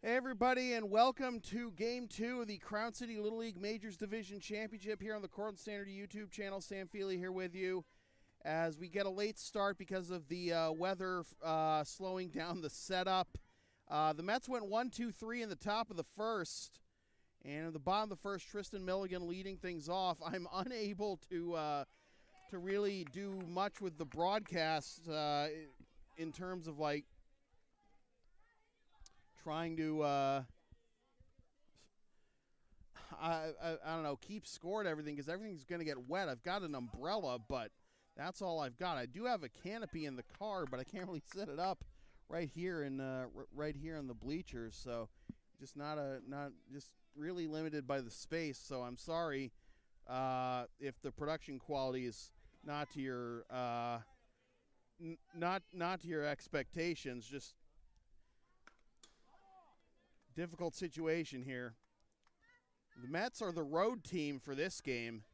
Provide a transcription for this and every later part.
Hey everybody, and welcome to Game 2 of the Crown City Little League Majors Division Championship here on the Cortland Standard YouTube channel. Sam Feely here with you as we get a late start because of the weather slowing down the setup. The Mets went 1-2-3 in the top of the first, and at the bottom of the first, Tristan Milligan leading things off. I'm unable to really do much with the broadcast in terms of like trying to, I don't know, keep score and everything because everything's going to get wet. I've got an umbrella, but that's all I've got. I do have a canopy in the car, but I can't really set it up right here in the bleachers. So just not just really limited by the space. So I'm sorry if the production quality is not to your not to your expectations. Just difficult situation here. The Mets are the road team for this game,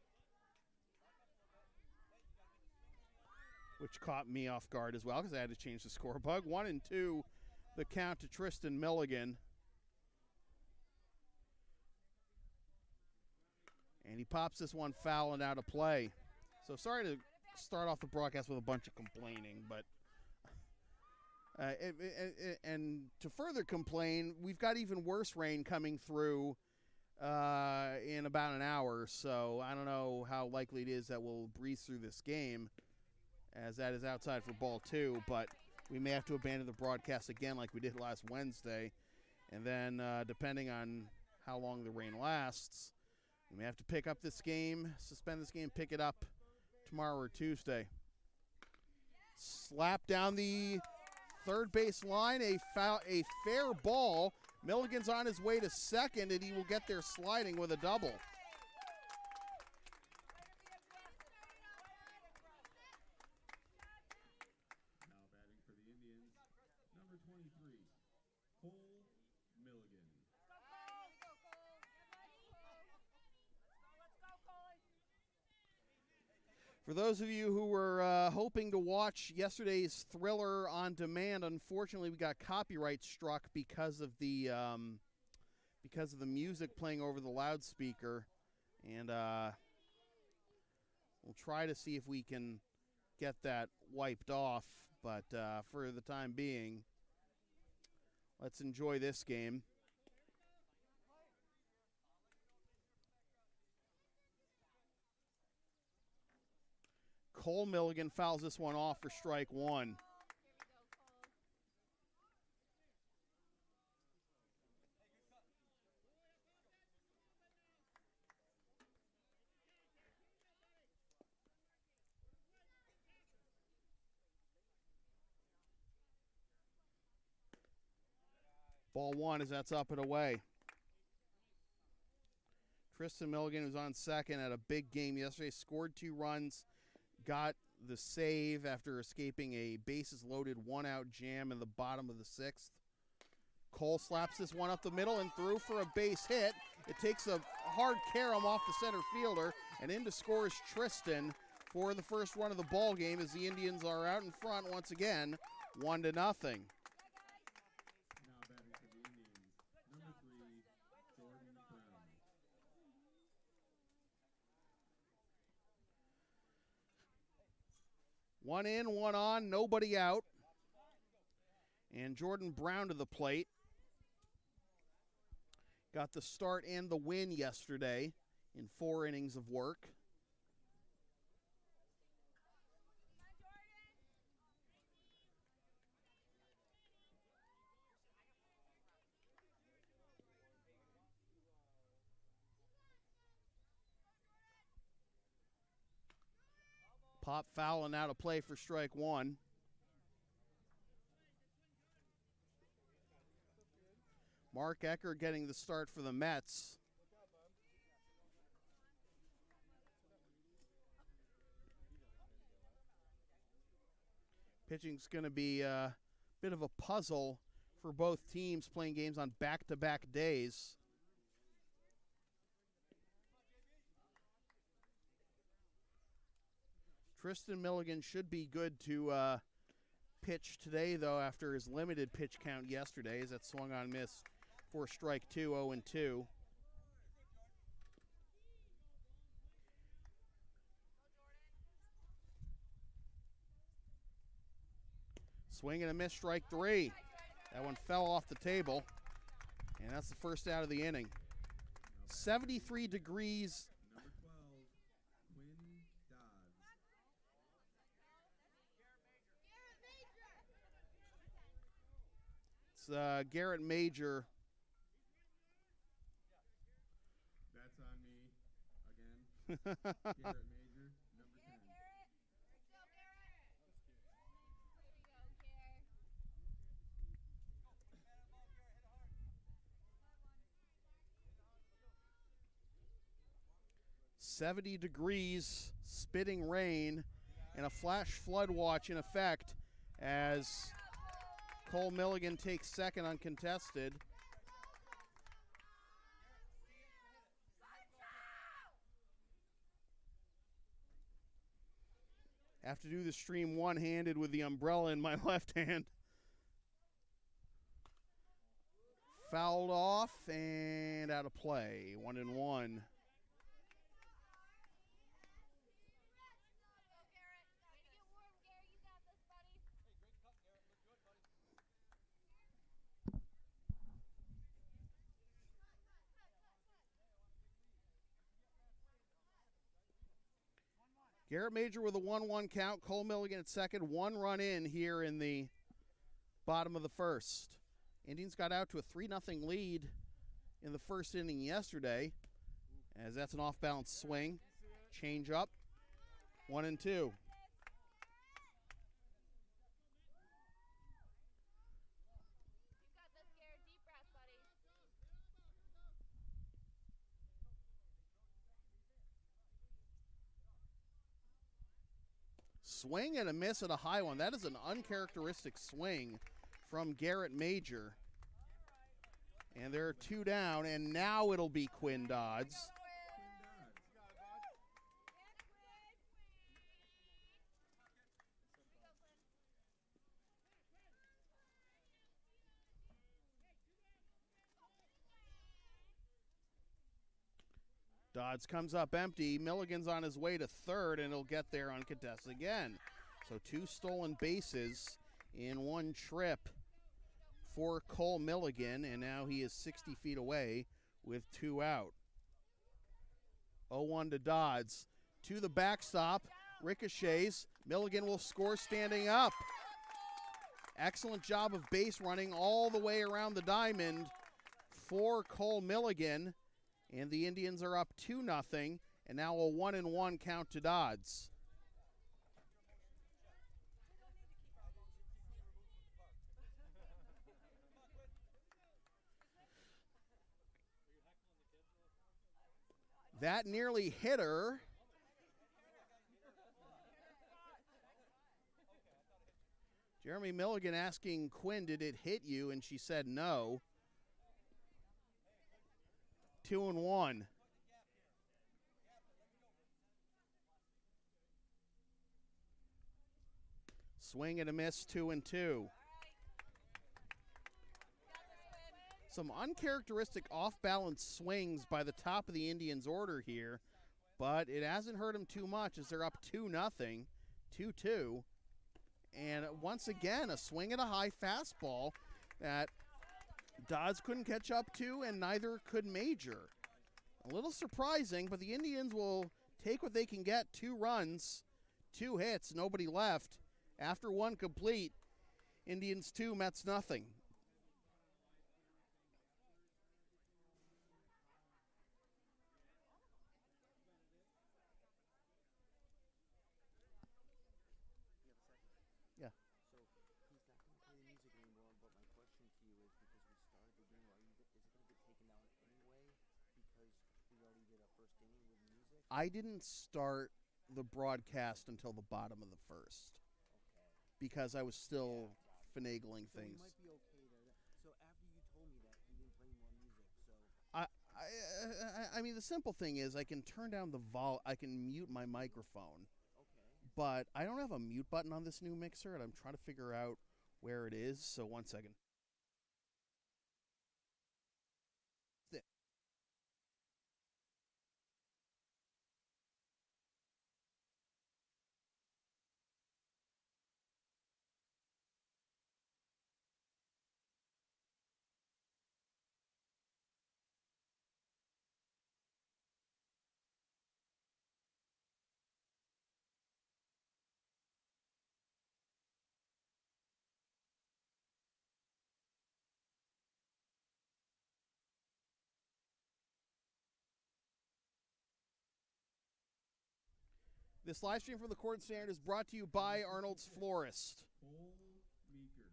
which caught me off guard as well because I had to change the score bug. 1-2, the count to Tristan Milligan. And he pops this one foul and out of play. So sorry to start off the broadcast with a bunch of complaining, but and to further complain, we've got even worse rain coming through in about an hour. So I don't know how likely it is that we'll breeze through this game, as that is outside for ball two. But we may have to abandon the broadcast again like we did last Wednesday. And then depending on how long the rain lasts, we may have to pick up this game, suspend this game, pick it up tomorrow or Tuesday. Slap down the third base line, a fair ball. Milligan's on his way to second, and he will get there sliding with a double. Now batting for the Indians, number 23, Cole Milligan. For those of you who were hoping to watch yesterday's thriller on demand, unfortunately we got copyright struck because of the music playing over the loudspeaker, and we'll try to see if we can get that wiped off. But for the time being, let's enjoy this game. Cole Milligan fouls this one off for strike one. Ball one as that's up and away. Tristan Milligan, who's on second, had a big game yesterday, scored 2 runs, got the save after escaping a bases-loaded one-out jam in the bottom of the 6th. Cole slaps this one up the middle and through for a base hit. It takes a hard carom off the center fielder, and in to score is Tristan for the first run of the ball game as the Indians are out in front once again, 1-0. Now batting for the Indians, number 3, Jordan Brown. One in, one on, nobody out. And Jordan Brown to the plate. Got the start and the win yesterday in 4 innings of work. Pop foul and out of play for strike one. Mark Ecker getting the start for the Mets. Pitching's going to be a bit of a puzzle for both teams playing games on back-to-back days. Tristan Milligan should be good to pitch today, though, after his limited pitch count yesterday, as that swung on miss for strike 2, 0-2. Swing and a miss, strike 3. That one fell off the table, and that's the first out of the inning. 73 degrees. Number 12, Quinn Dodds. It's Garrett Major. That's on me again. Garrett Major, number 10. "70 degrees, spitting rain, and a flash flood watch in effect as Cole Milligan takes second uncontested. Have to do the stream one-handed with the umbrella in my left hand. Fouled off and out of play. 1-1. Garrett Major with a 1-1 count. Cole Milligan at second. 1 run in here in the bottom of the first. Indians got out to a 3-0 lead in the first inning yesterday, as that's an off-balance swing. Change up. 1-2. Swing and a miss at a high one. That is an uncharacteristic swing from Garrett Major. And there are 2 down, and now it'll be Quinn Dodds. Dodds comes up empty. Milligan's on his way to third, and he'll get there uncontested again. So 2 stolen bases in 1 trip for Cole Milligan, and now he is 60 feet away with 2 out. 0-1 to Dodds. To the backstop, ricochets. Milligan will score standing up. Excellent job of base running all the way around the diamond for Cole Milligan. And the Indians are up 2-0, and now a 1-1 count to Dodds. That nearly hit her. Jeremy Milligan asking Quinn, did it hit you? And she said no. 2-1. Swing and a miss, 2-2. Some uncharacteristic off-balance swings by the top of the Indians' order here, but it hasn't hurt them too much as they're up 2-0, 2-2. And once again, a swing at a high fastball that Dodds couldn't catch up to, and neither could Major. A little surprising, but the Indians will take what they can get. 2 runs, 2 hits, nobody left. After 1 complete, Indians 2, Mets nothing. Yeah. So he's not going to play the music anymore, but my question to you is, because we started the game, is it going to get taken down anyway because we already did our first inning with music? I didn't start the broadcast until the bottom of the first. Okay. Because I was still finagling So things. he might be okay there. So after you told me that, he didn't play more music, so... I mean, the simple thing is I can turn down the I can mute my microphone. Okay. But I don't have a mute button on this new mixer, and I'm trying to figure out where it is. So 1 second. This live stream from the Cortland Standard is brought to you by Arnold's Florist. Cole Meeker.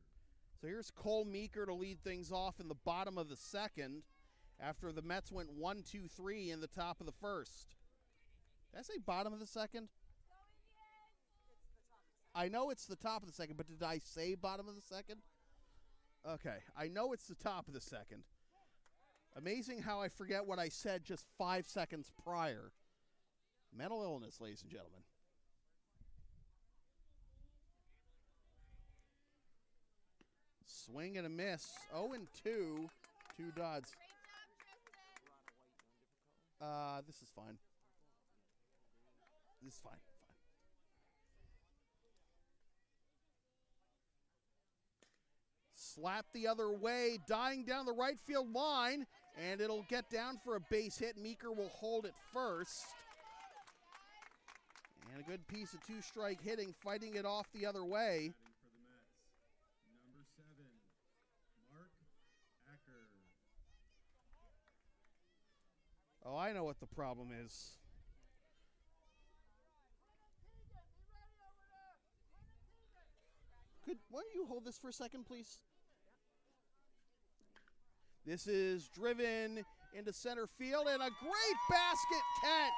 So here's Cole Meeker to lead things off in the bottom of the second after the Mets went 1-2-3 in the top of the first. Did I say bottom of the second? I know it's the top of the second, but did I say bottom of the second? Okay, I know it's the top of the second. Amazing how I forget what I said just 5 seconds prior. Mental illness, ladies and gentlemen. Swing and a miss. 0-2. 2 dots. This is fine. This is fine. Slap the other way, dying down the right field line, and it'll get down for a base hit. Meeker will hold it first. And a good piece of two-strike hitting, fighting it off the other way. For the Mets, number 7, Mark Acker. Oh, I know what the problem is. Why don't you hold this for a second, please? This is driven into center field, and a great basket catch.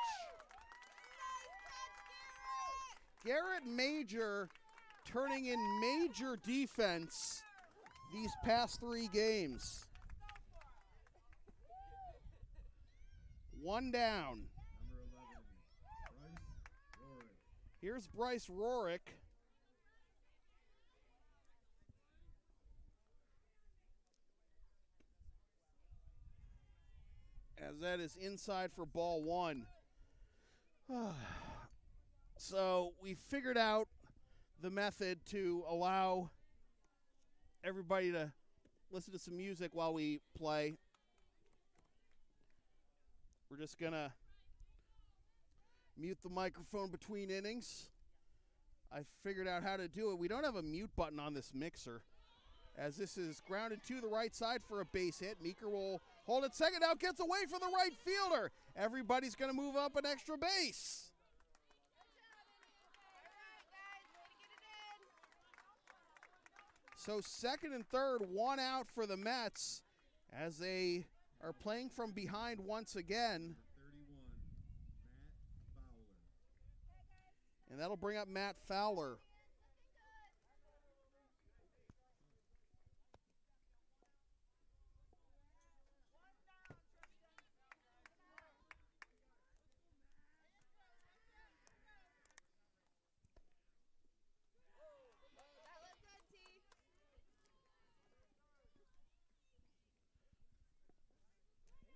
Garrett Major turning in major defense these past 3 games. 1 down. Number 11, Bryce Rorick. Here's Bryce Rorick. As that is inside for ball 1. So we figured out the method to allow everybody to listen to some music while we play. We're just going to mute the microphone between innings. I figured out how to do it. We don't have a mute button on this mixer, as this is grounded to the right side for a base hit. Meeker will hold it second, now gets away from the right fielder. Everybody's going to move up an extra base. So second and third, 1 out for the Mets as they are playing from behind once again. Number 31, Matt Fowler. And that'll bring up Matt Fowler.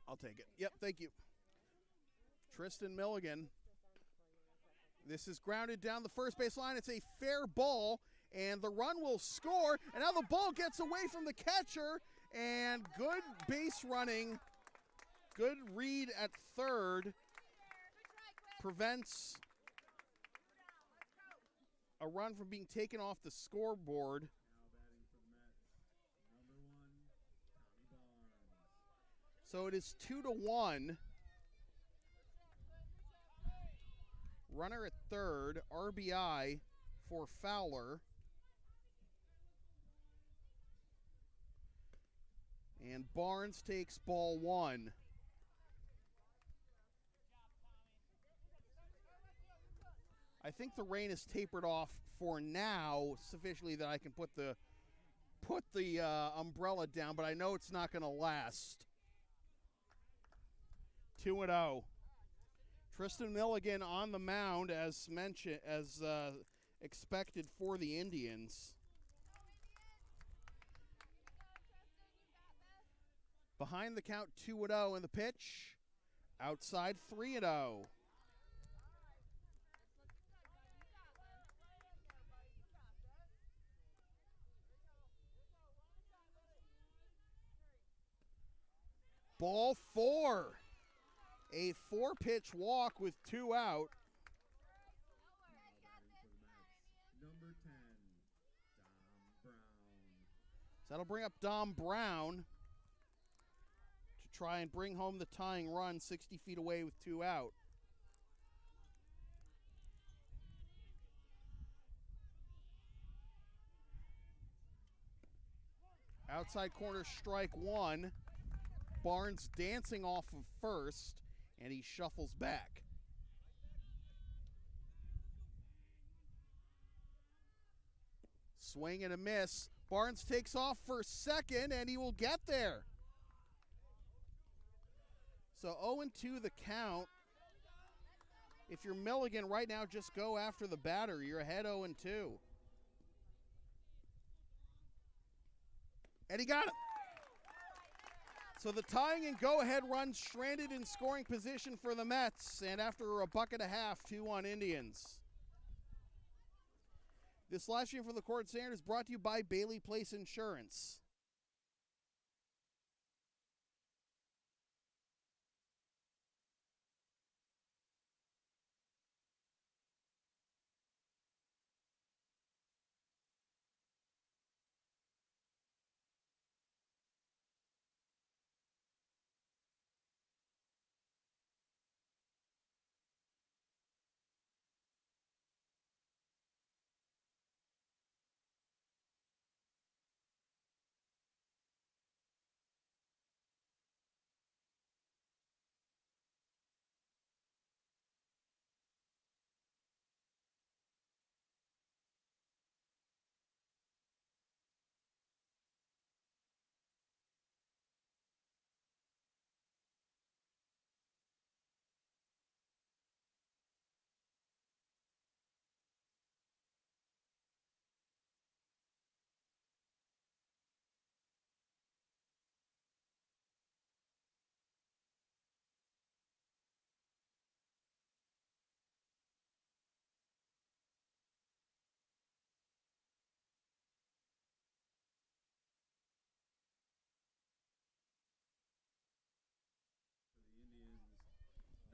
I'll take it. Yep, thank you. Tristan Milligan. This is grounded down the first base line. It's a fair ball, and the run will score. And now the ball gets away from the catcher, and good base running. Good read at third. Prevents a run from being taken off the scoreboard. Now batting for the Mets, number 1, Tommy Barnes. So it is 2-1. Runner at third, RBI for Fowler. And Barnes takes ball 1. I think the rain is tapered off for now sufficiently that I can put the umbrella down, but I know it's not going to last. 2-0. Tristan Milligan on the mound, as mentioned, as expected for the Indians. Behind the count, 2-0 in the pitch. Outside, 3-0. Ball 4. A 4-pitch walk with 2 out. Number 10, Dom Brown. So that'll bring up Dom Brown to try and bring home the tying run 60 feet away with 2 out. Outside corner, strike one. Barnes dancing off of first, and he shuffles back. Swing and a miss. Barnes takes off for second, and he will get there. So 0-2 the count. If you're Milligan right now, just go after the batter. You're ahead 0-2. And he got him. So the tying and go-ahead run stranded in scoring position for the Mets. And after a buck and a half, 2-1 Indians. This last stream for the Cortland Standard is brought to you by Bailey Place Insurance.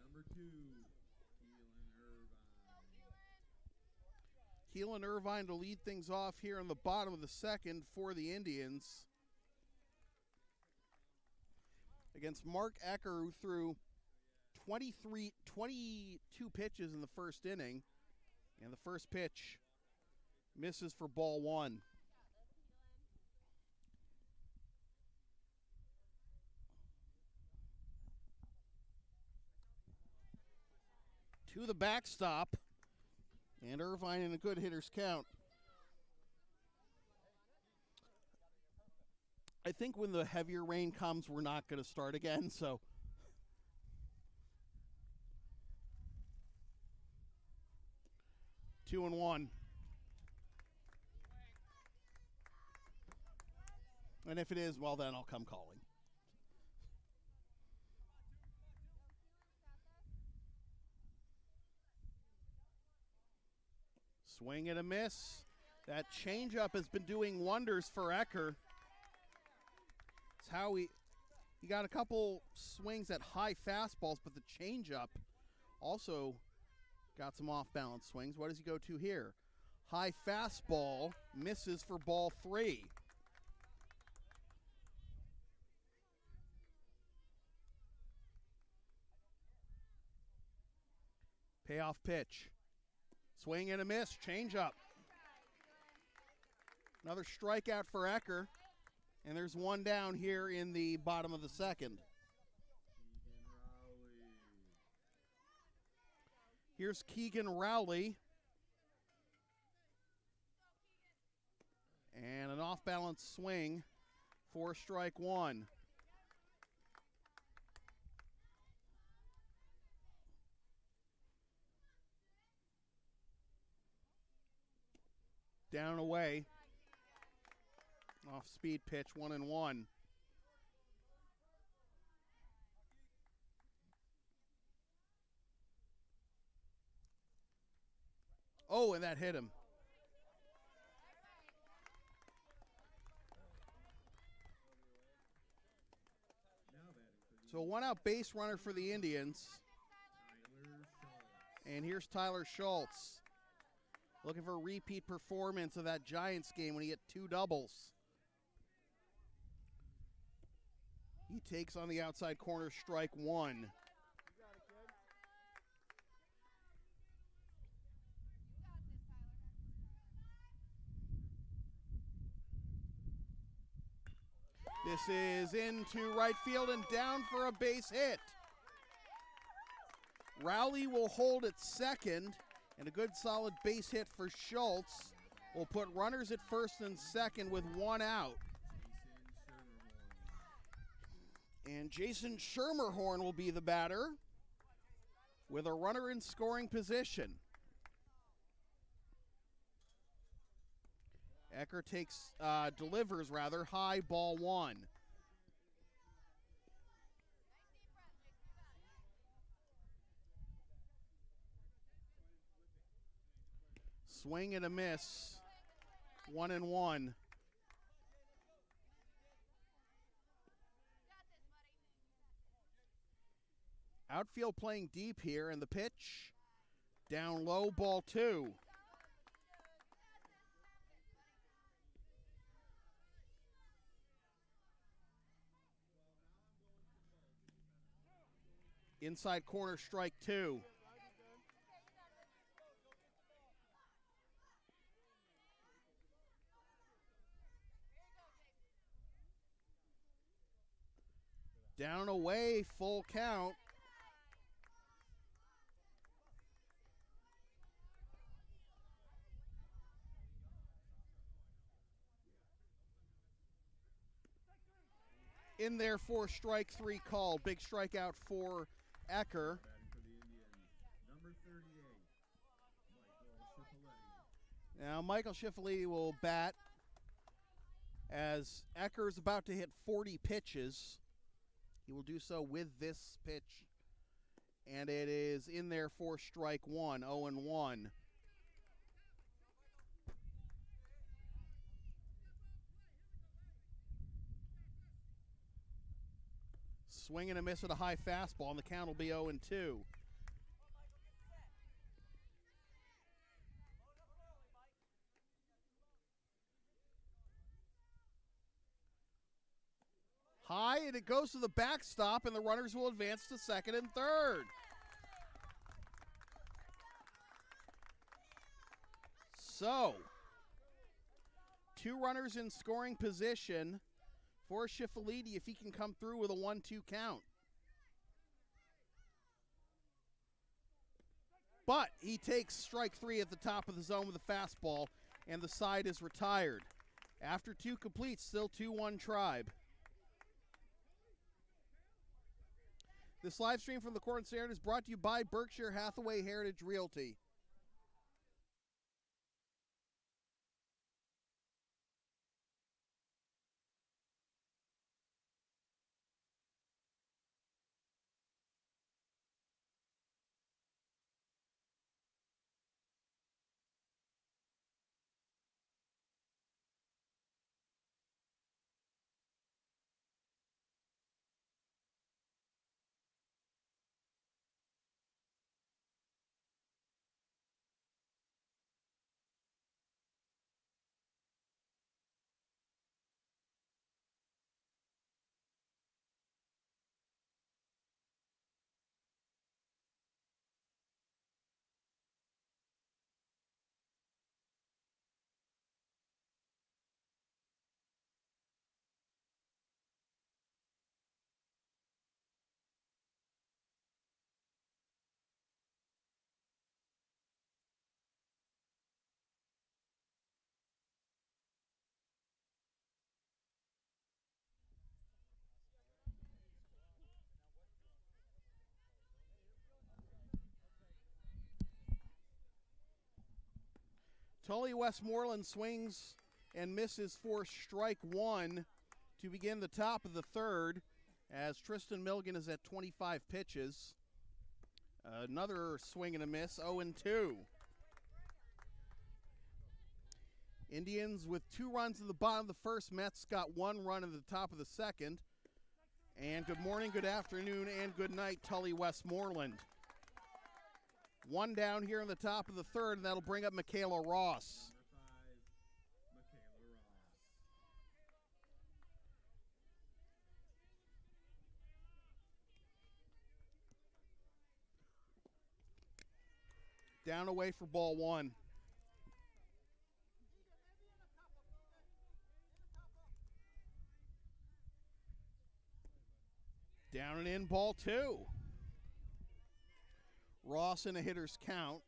Number 2, Keelan Irvine to lead things off here in the bottom of the second for the Indians. Against Mark Ecker, who threw 22 pitches in the first inning. And the first pitch misses for ball one. To the backstop, and Irvine in a good hitter's count. I think when the heavier rain comes, we're not going to start again, so. Two and one. And if it is, well, then I'll come calling. Swing and a miss. That changeup has been doing wonders for Ecker. It's how he got a couple swings at high fastballs, but the changeup also got some off-balance swings. What does he go to here? High fastball, misses for ball three. Payoff pitch. Swing and a miss, changeup. Another strikeout for Ecker. And there's one down here in the bottom of the second. Here's Keegan Rowley. And an off-balance swing for strike one. Down away. Off speed pitch, 1-1. Oh, and that hit him. So one out base runner for the Indians. And here's Tyler Schultz. Looking for a repeat performance of that Giants game when he hit two doubles. He takes on the outside corner, strike one. This is into right field and down for a base hit. Rowley will hold at second, and a good solid base hit for Schultz will put runners at first and second with one out. And Jason Schermerhorn will be the batter with a runner in scoring position. Ecker delivers high, ball one. Swing and a miss, 1-1. Outfield playing deep here, and the pitch down low, ball two. Inside corner, strike two. Down away, full count. In there for strike three called. Big strikeout for Ecker. Now Michael Schiffeliti will bat as Ecker's about to hit 40 pitches. He will do so with this pitch, and it is in there for strike one, 0-1. Swing and a miss at a high fastball, and the count will be 0-2. High, and it goes to the backstop, and the runners will advance to second and third. So, two runners in scoring position for Schiffeliti if he can come through with a 1-2 count. But he takes strike three at the top of the zone with a fastball, and the side is retired. After two completes, still 2-1 Tribe. This live stream from the Cortland Standard is brought to you by Berkshire Hathaway Heritage Realty. Tully Westmoreland swings and misses for strike one to begin the top of the third, as Tristan Milligan is at 25 pitches. Another swing and a miss, 0-2. Indians with 2 runs in the bottom of the first. Mets got 1 run in the top of the second. And good morning, good afternoon, and good night, Tully Westmoreland. 1 down here in the top of the third, and that'll bring up Michaela Ross. Down away for ball one. And ball 2. Ross in a hitter's count.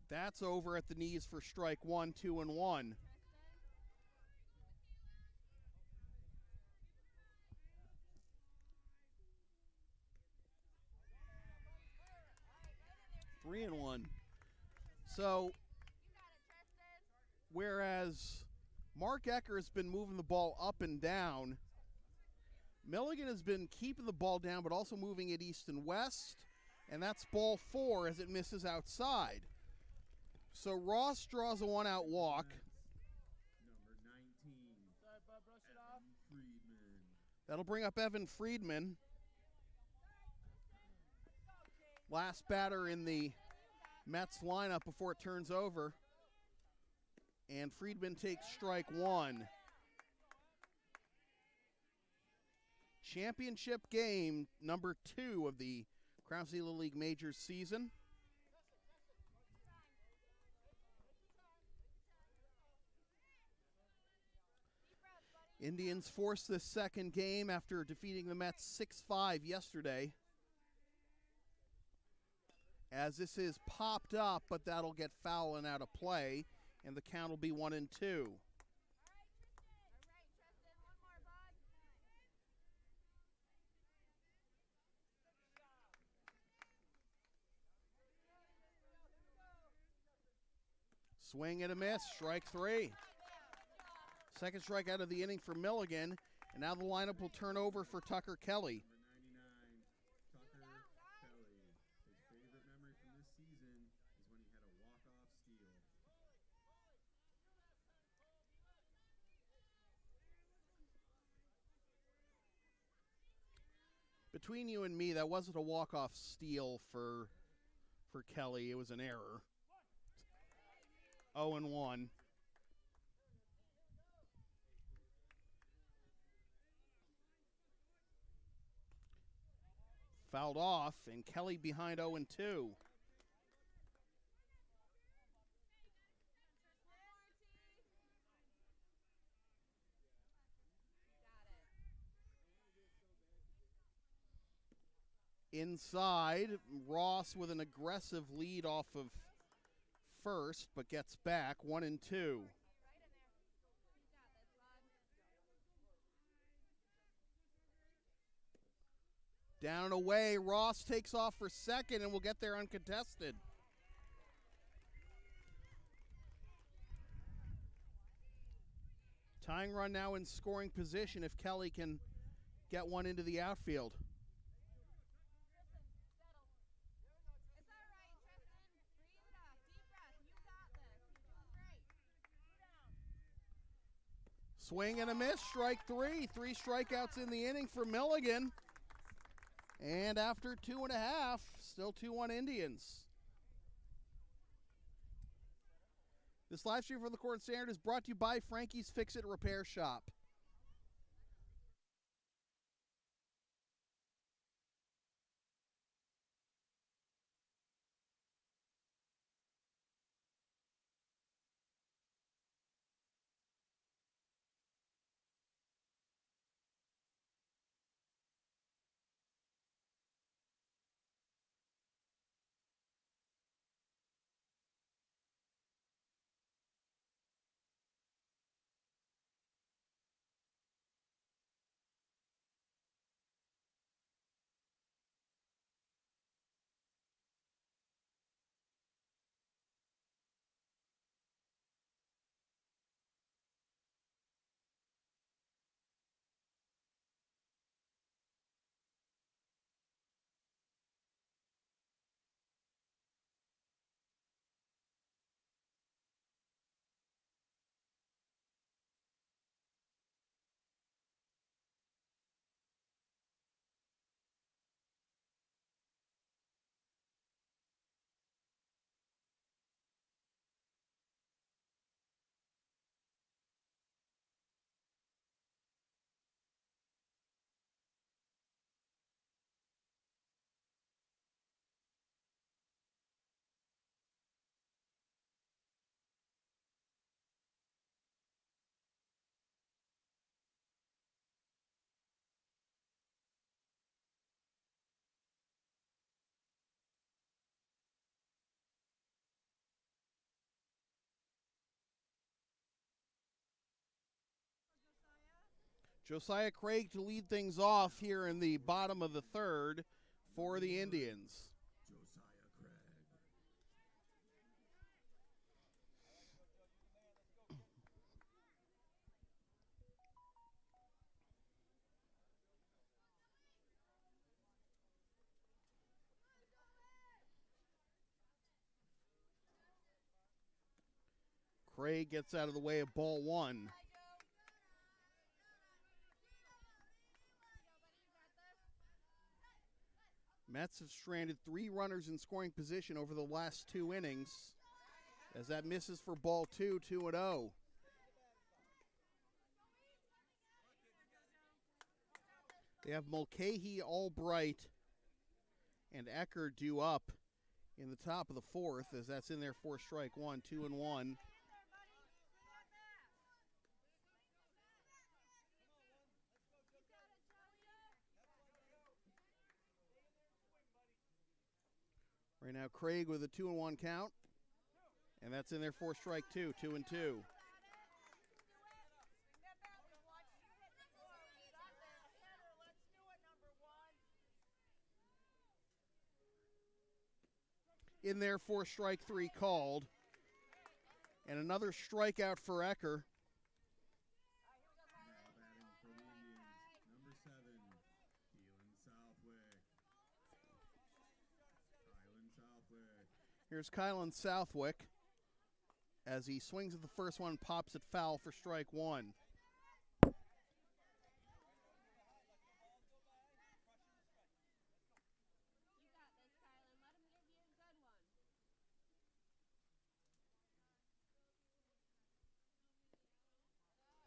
That's over at the knees for strike 1, 2-1. Three and one. So, whereas Mark Ecker has been moving the ball up and down, Milligan has been keeping the ball down but also moving it east and west, and that's ball 4 as it misses outside. So Ross draws a 1-out walk. Number 19. Evan Friedman. That'll bring up Evan Friedman. Last batter in the Mets lineup before it turns over. And Friedman takes strike 1. Championship game number 2 of the Crown City Little League Majors season. Indians forced this second game after defeating the Mets 6-5 yesterday. As this is popped up, but that'll get foul and out of play, and the count will be 1-2. Swing and a miss, strike 3. Second strikeout of the inning for Milligan, and now the lineup will turn over for Tucker Kelly. Number 99, Tucker Kelly. His favorite memory from this season is when he had a walk-off steal. Between you and me, that wasn't a walk-off steal for Kelly. It was an error. 0-1. Fouled off, and Kelly behind 0-2. Inside, Ross with an aggressive lead off of first, but gets back 1-2. Down and away, Ross takes off for second and will get there uncontested. Tying run now in scoring position if Kelly can get one into the outfield. Swing and a miss, strike 3. 3 strikeouts in the inning for Milligan. And after 2.5, still 2-1 Indians. This live stream from the Cortland Standard is brought to you by Franky's Fix-It Repair Shop. Josiah Craig to lead things off here in the bottom of the third for the Indians. Josiah Craig. Craig gets out of the way of ball one. Mets have stranded 3 runners in scoring position over the last 2 innings. As that misses for ball 2, 2-0. They have Mulcahy, Albright, and Ecker due up in the top of the 4th, as that's in there for strike 1, 2-1. Right now, Craig with a 2-1 count, and that's in there for strike 2, 2-2. In there for strike 3 called, and another strikeout for Ecker. Now batting for the Indians, number 7, Keelan Southwick. Here's Kylan Southwick as he swings at the first one, pops it foul for strike 1.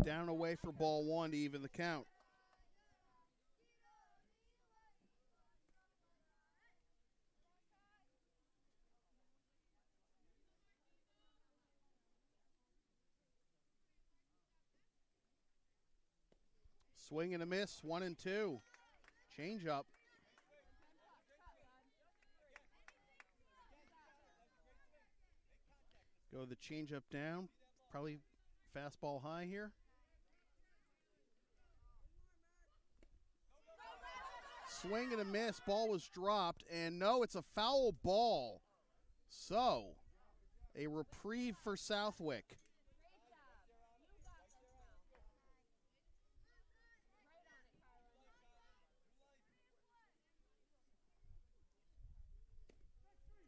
Down and away for ball 1 to even the count. Swing and a miss, 1-2. Change up. Go the change up down. Probably fastball high here. Swing and a miss. Ball was dropped. And no, it's a foul ball. So, a reprieve for Southwick.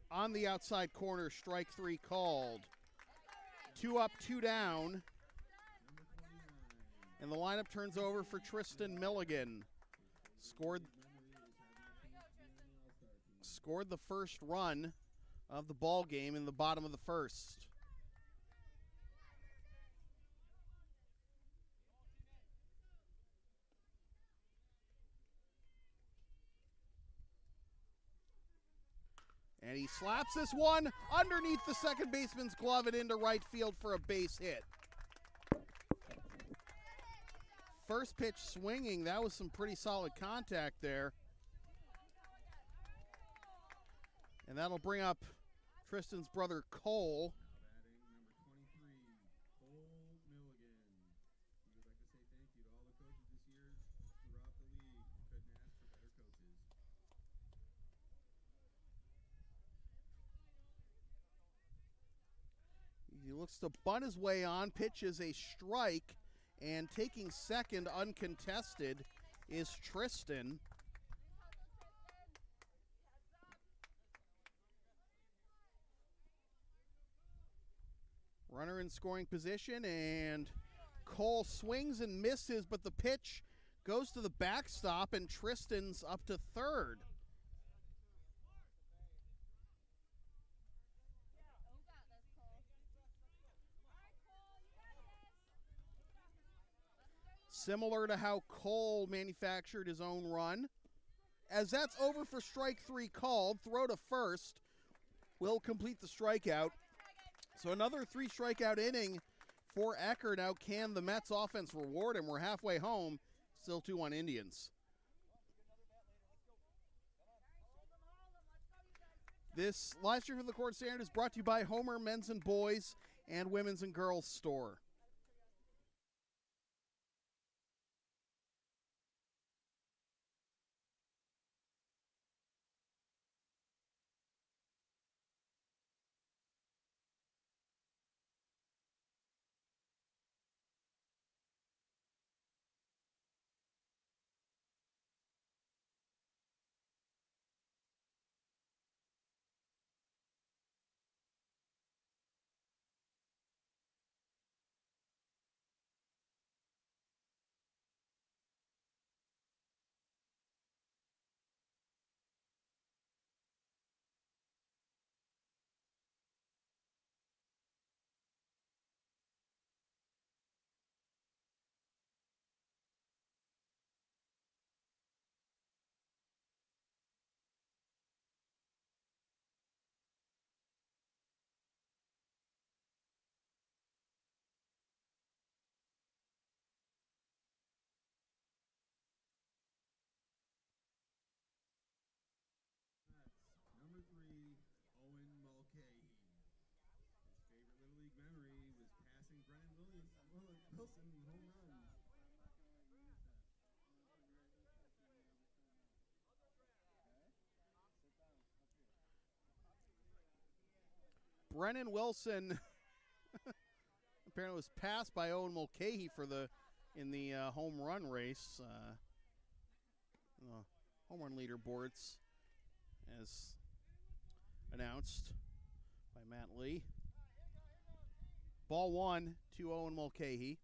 On the outside corner, strike 3 called. 2 up, 2 down. And the lineup turns over for Tristan Milligan. Scored the first run of the ball game in the bottom of the first. And he slaps this one underneath the second baseman's glove and into right field for a base hit. First pitch swinging, that was some pretty solid contact there. And that'll bring up Tristan's brother Cole. Now batting number 23, Cole Milligan. We would like to say thank you to all the coaches this year throughout the league. Couldn't ask for better coaches. He looks to bunt his way on, pitches a strike, and taking second uncontested is Tristan. Runner in scoring position, and Cole swings and misses, but the pitch goes to the backstop, and Tristan's up to third. Similar to how Cole manufactured his own run. As that's over for strike 3 called, throw to first will complete the strikeout. So another 3 strikeout inning for Ecker. Now can the Mets offense reward him? We're halfway home, still 2-1 Indians. This live stream from the Cortland Standard is brought to you by Homer Men's and Boys and Women's and Girls Store. Wilson, home runs. Brennan Wilson apparently was passed by Owen Mulcahy in the home run race. Home run leaderboards as announced by Matt Lee. Ball 1 to Owen Mulcahy.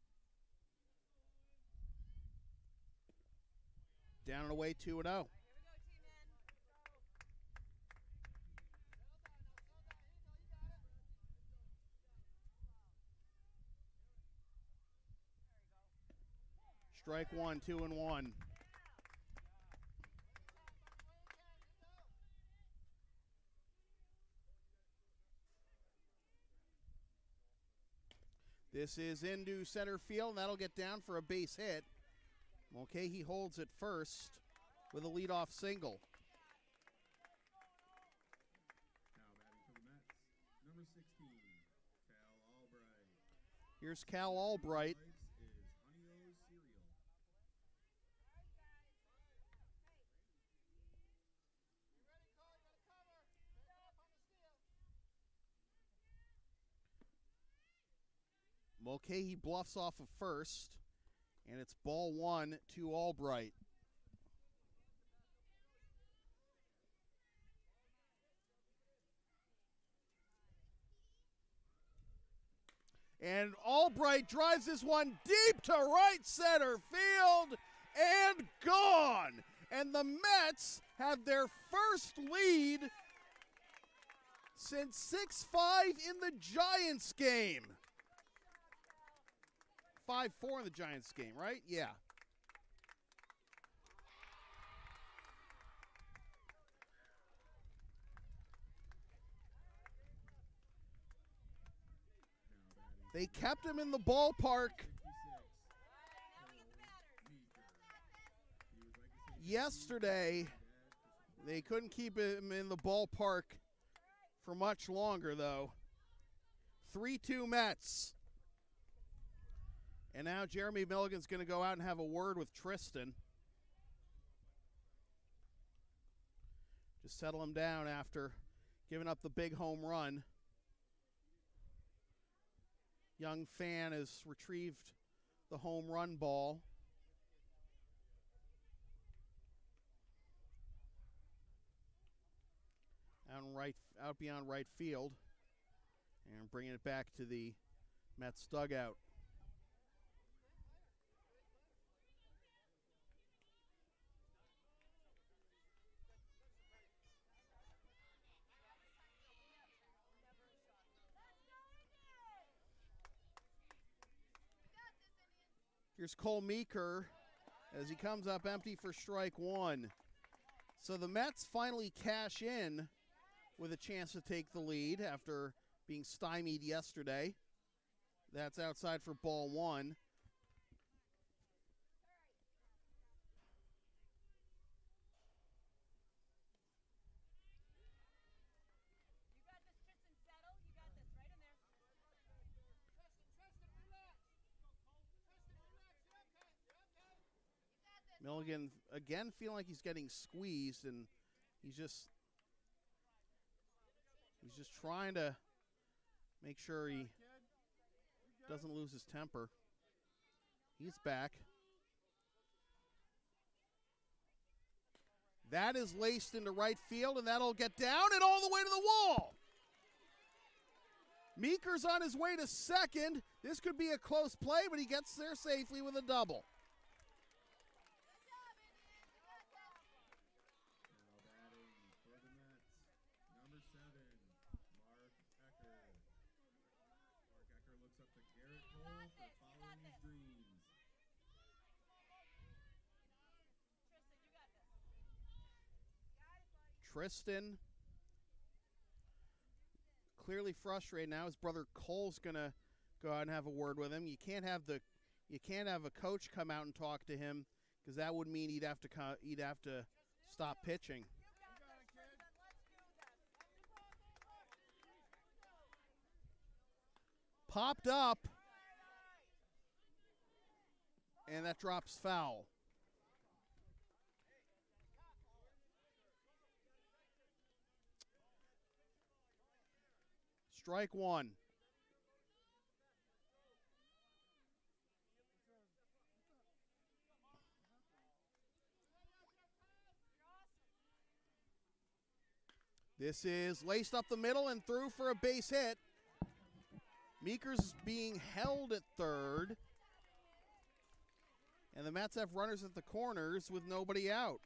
Down and away 2-0. Strike 1, 2-1. This is into center field, and that'll get down for a base hit. Mulcahy holds it first with a leadoff single. Now batting for the Mets, number 16, Cal Albright. Here's Cal Albright. Likes is Honey-O cereal. Mulcahy bluffs off of first, and it's ball 1 to Albright. And Albright drives this one deep to right center field and gone. And the Mets have their first lead since 6-5 in the Giants game. 5-4 in the Giants game, right? Yeah. They kept him in the ballpark yesterday. They couldn't keep him in the ballpark for much longer, though. 3-2 Mets. And now Jeremy Milligan's going to go out and have a word with Tristan. Just settle him down after giving up the big home run. Young fan has retrieved the home run ball. Out beyond right field. And bringing it back to the Mets dugout. Here's Cole Meeker as he comes up empty for strike 1. So the Mets finally cash in with a chance to take the lead after being stymied yesterday. That's outside for ball 1. Milligan again feeling like he's getting squeezed, and he's just trying to make sure he doesn't lose his temper. He's back. That is laced into right field, and that'll get down and all the way to the wall. Meeker's on his way to second. This could be a close play, but he gets there safely with a double. Tristan clearly frustrated now. His brother Cole's gonna go out and have a word with him. You can't have a coach come out and talk to him, because that would mean he'd have to stop pitching. Popped up. And that drops foul. Strike one. This is laced up the middle and through for a base hit. Meeker's being held at third. And the Mets have runners at the corners with nobody out.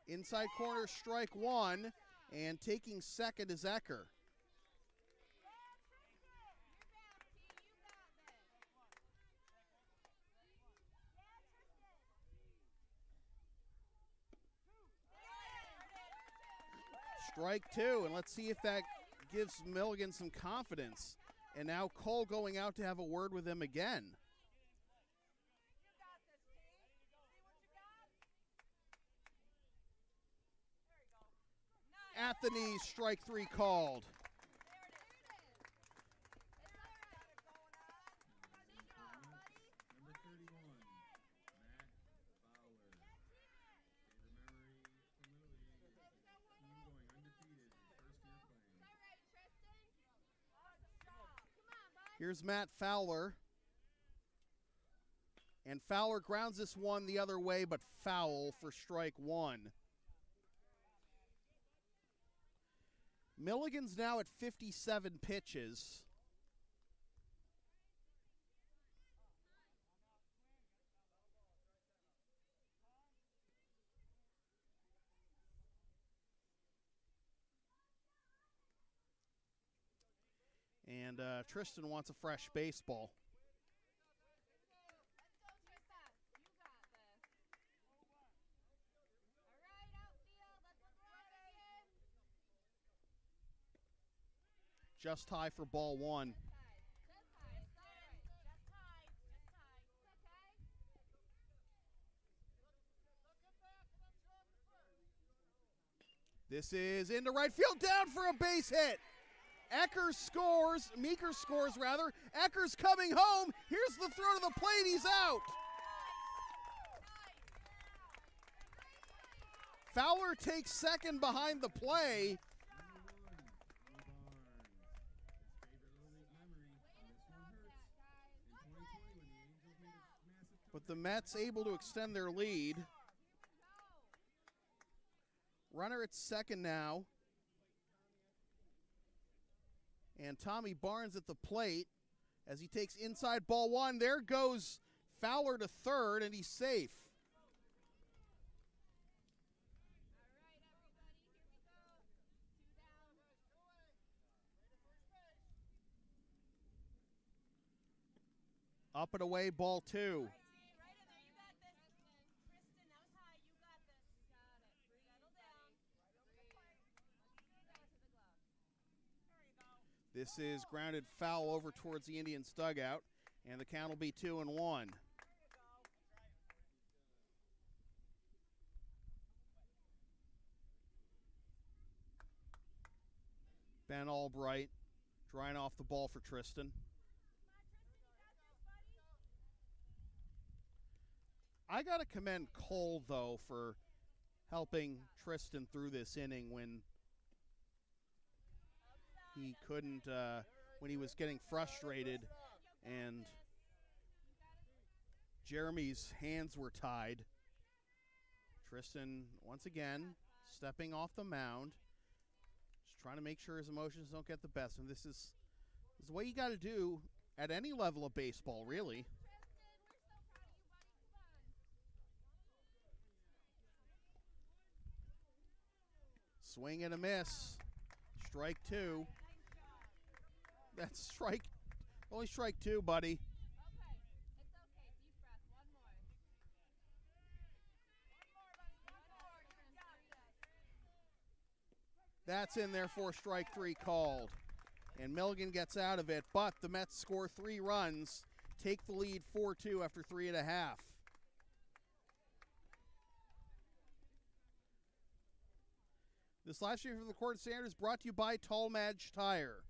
Inside corner, strike one, and taking second is Ecker. Strike two, and let's see if that gives Milligan some confidence. And now Cole going out to have a word with him again. At the knees, strike three called. Here's Matt Fowler. And Fowler grounds this one the other way, but foul for strike one. Milligan's now at 57 pitches. And Tristan wants a fresh baseball. Just high for ball one. This is into right field, down for a base hit. Ecker scores, Meeker scores rather. Ecker's coming home. Here's the throw to the plate, he's out. Fowler takes second behind the play. But the Mets able to extend their lead. Runner at second now. And Tommy Barnes at the plate as he takes inside ball one. There goes Fowler to third, and he's safe. Up and away, ball two. This is grounded foul over towards the Indians' dugout, and the count will be 2-1. Ben Albright drying off the ball for Tristan. I got to commend Cole, though, for helping Tristan through this inning when he couldn't, when he was getting frustrated and Jeremy's hands were tied. Tristan, once again, stepping off the mound, just trying to make sure his emotions don't get the best. And this is what you got to do at any level of baseball, really. Swing and a miss. Strike two. That's only strike two, buddy. That's in there for strike 3 called. And Milligan gets out of it, but the Mets score 3 runs, take the lead 4-2 after 3.5. This live stream from the Cortland Standard is brought to you by Tallmadge Tire.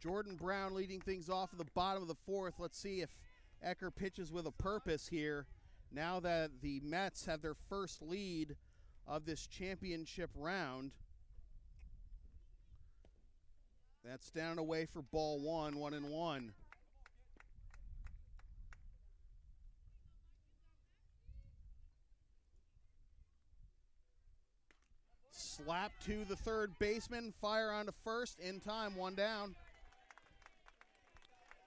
Jordan Brown leading things off at the bottom of the 4th. Let's see if Ecker pitches with a purpose here now that the Mets have their first lead of this championship round. That's down and away for ball 1, 1-1. Slap to the third baseman, fire on to first, in time, 1 down.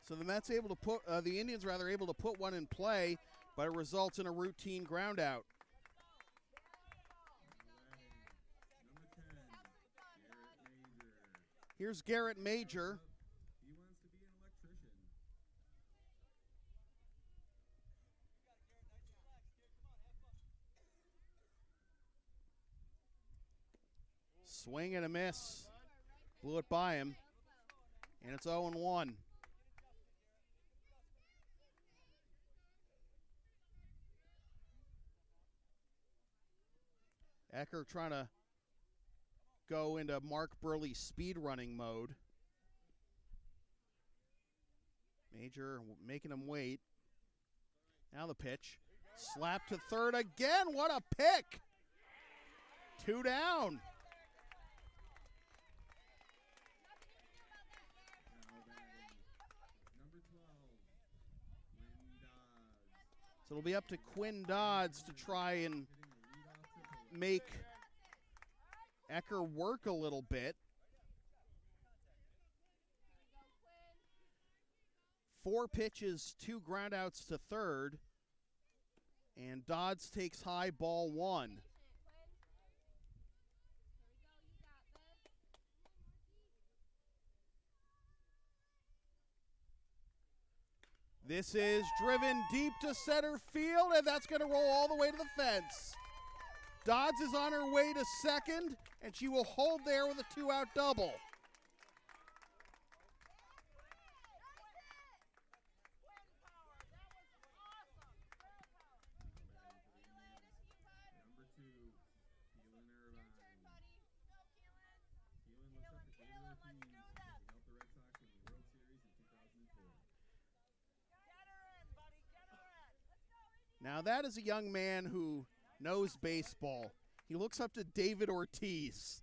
So the Mets able to put, the Indians rather able to put one in play, but it results in a routine ground out. Here's Garrett Major. He wants to be an electrician. Swing and a miss. Blew it by him. And it's 0-1. Ecker trying to go into Mark Burley speed running mode. Major making him wait. Now the pitch. Slap to third again. What a pick. 2 down. Number 12, Quinn Dodds. So it'll be up to Quinn Dodds to try and Hitting a leadoff triple. make Ecker work a little bit. 4 pitches, 2 groundouts to third. And Dodds takes high, ball 1. This is driven deep to center field, and that's going to roll all the way to the fence. Dodds is on her way to second, and she will hold there with a 2-out double. Number 2, Keelan Irvine. Keelan looks up to Taylor Hughes. He helped the Red Sox win the World Series in 2004. Now that is a young man who knows baseball. He looks up to David Ortiz.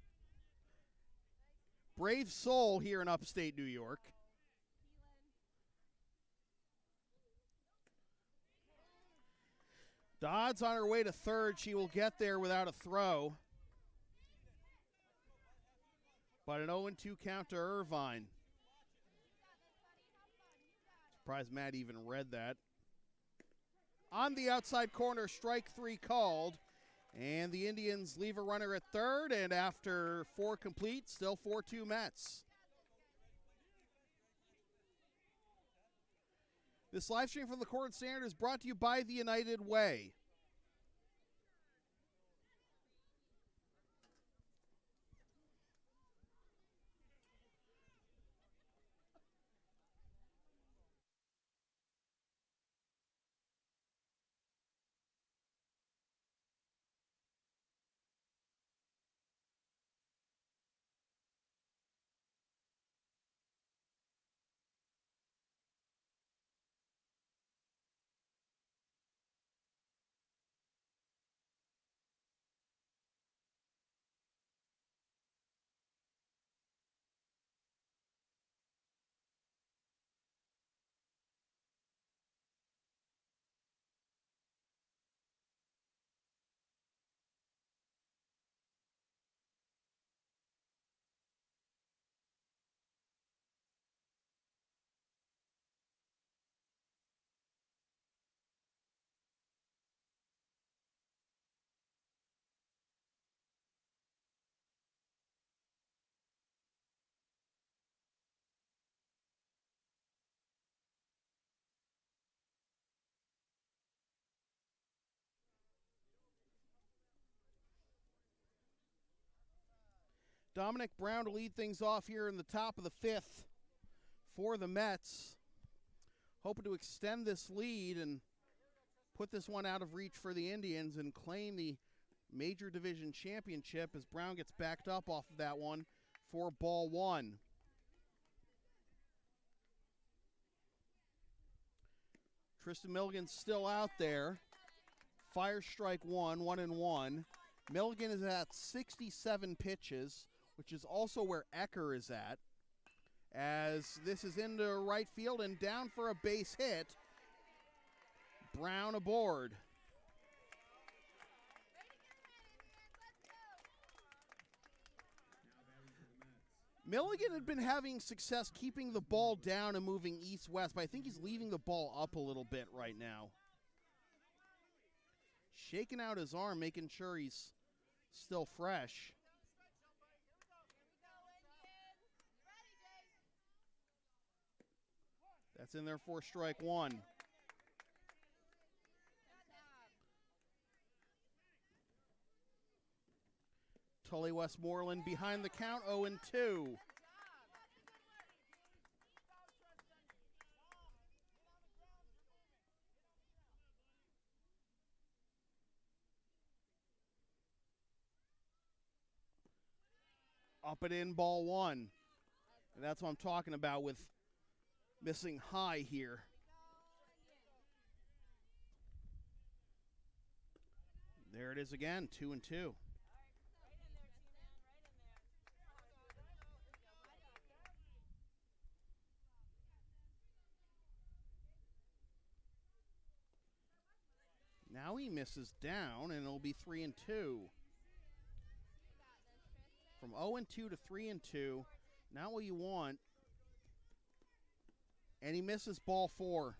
Brave soul here in upstate New York. Dodds on her way to third. She will get there without a throw. But an 0-2 count to Irvine. Surprised Matt even read that. On the outside corner, strike 3 called. And the Indians leave a runner at third, and after 4 complete, still 4-2 Mets. This live stream from the Cortland Standard is brought to you by the United Way. Dominic Brown to lead things off here in the top of the 5th for the Mets. Hoping to extend this lead and put this one out of reach for the Indians and claim the Major Division Championship as Brown gets backed up off of that one for ball 1. Tristan Milligan's still out there. Fire strike 1, 1-1. Milligan is at 67 pitches, which is also where Ecker is at, as this is into right field and down for a base hit. Brown aboard. Milligan had been having success keeping the ball down and moving east-west, but I think he's leaving the ball up a little bit right now. Shaking out his arm, making sure he's still fresh. That's in there for strike 1. Tully Westmoreland behind the count, 0-2. Up and in, ball 1. And that's what I'm talking about with missing high here. There it is again, 2-2. Now he misses down, and it'll be 3-2. From 0-2 to 3-2, not what you want. And he misses ball 4.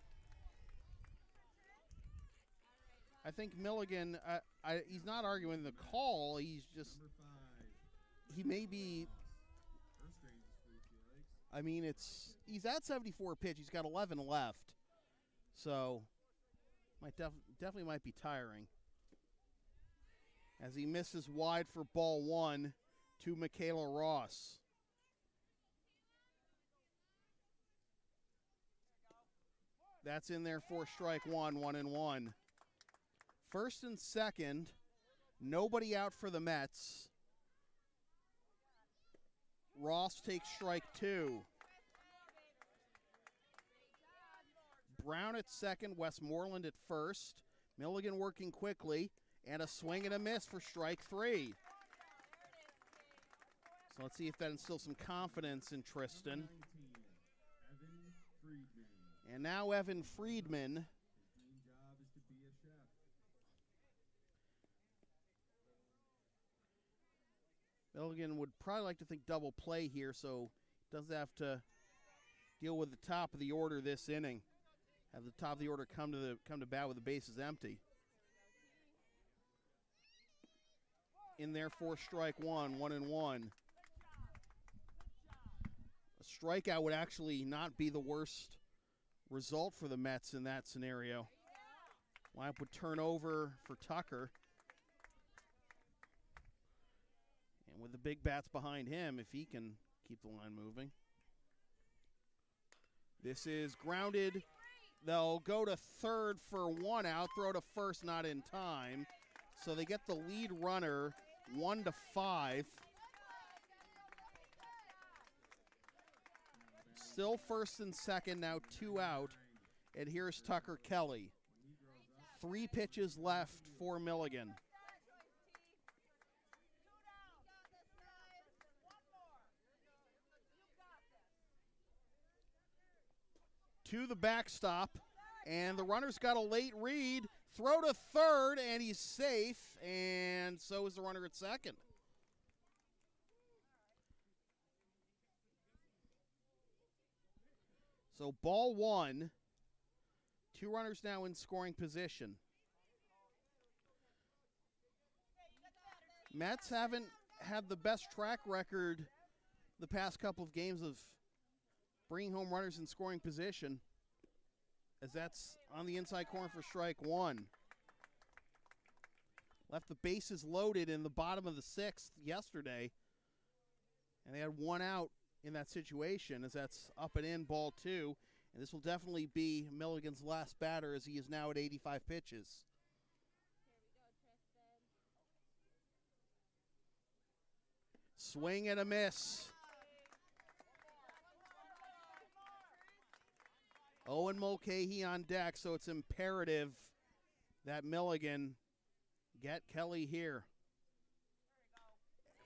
I think Milligan, he's not arguing the call. He's just, he may be, I mean, he's at 74 pitch. He's got 11 left. So, definitely might be tiring. As he misses wide for ball 1 to Michaela Ross. That's in there for strike 1, 1-1. First and second, nobody out for the Mets. Ross takes strike 2. Brown at second, Westmoreland at first. Milligan working quickly, and a swing and a miss for strike 3. So let's see if that instills some confidence in Tristan. And now Evan Friedman. Milligan would probably like to think double play here, so doesn't have to deal with the top of the order this inning. Have the top of the order come to bat with the bases empty. In there for strike one, 1-1. A strikeout would actually not be the worst result for the Mets in that scenario. Lineup would turn over for Tucker. And with the big bats behind him, if he can keep the line moving. This is grounded. They'll go to third for 1 out, throw to first, not in time. So they get the lead runner 1-5. Still first and second, now 2 out. And here's Tucker Kelly. 3 pitches left for Milligan. To the backstop, and the runner's got a late read. Throw to third, and he's safe, and so is the runner at second. So ball 1. 2 runners now in scoring position. Mets haven't had the best track record the past couple of games of bringing home runners in scoring position, as that's on the inside corner for strike 1. Left the bases loaded in the bottom of the 6th yesterday, and they had 1 out in that situation, as that's up and in, ball 2. And this will definitely be Milligan's last batter, as he is now at 85 pitches. Swing and a miss. Owen Mulcahy on deck, so it's imperative that Milligan get Kelly here.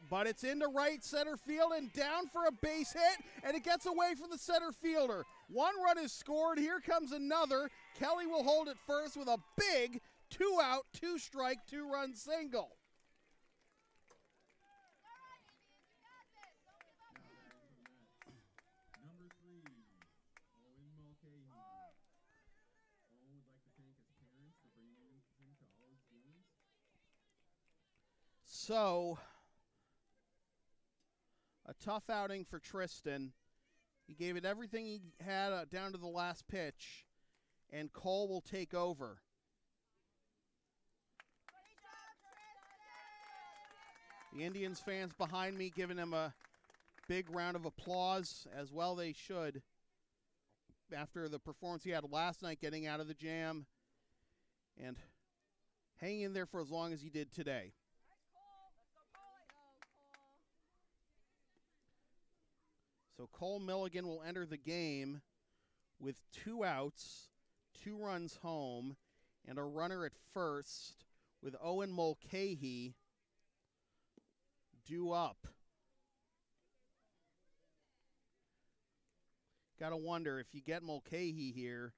But it's into right center field and down for a base hit, and it gets away from the center fielder. 1 run is scored. Here comes another. Kelly will hold it first with a big 2-out, 2-strike, 2-run single. Number 3, Owen Mulcahy. Owen would like to thank his parents for bringing him to all his games. So, a tough outing for Tristan. He gave it everything he had down to the last pitch, and Cole will take over. The Indians fans behind me giving him a big round of applause, as well they should, after the performance he had last night getting out of the jam and hanging in there for as long as he did today. So Cole Milligan will enter the game with 2 outs, 2 runs home, and a runner at first with Owen Mulcahy due up. Got to wonder, if you get Mulcahy here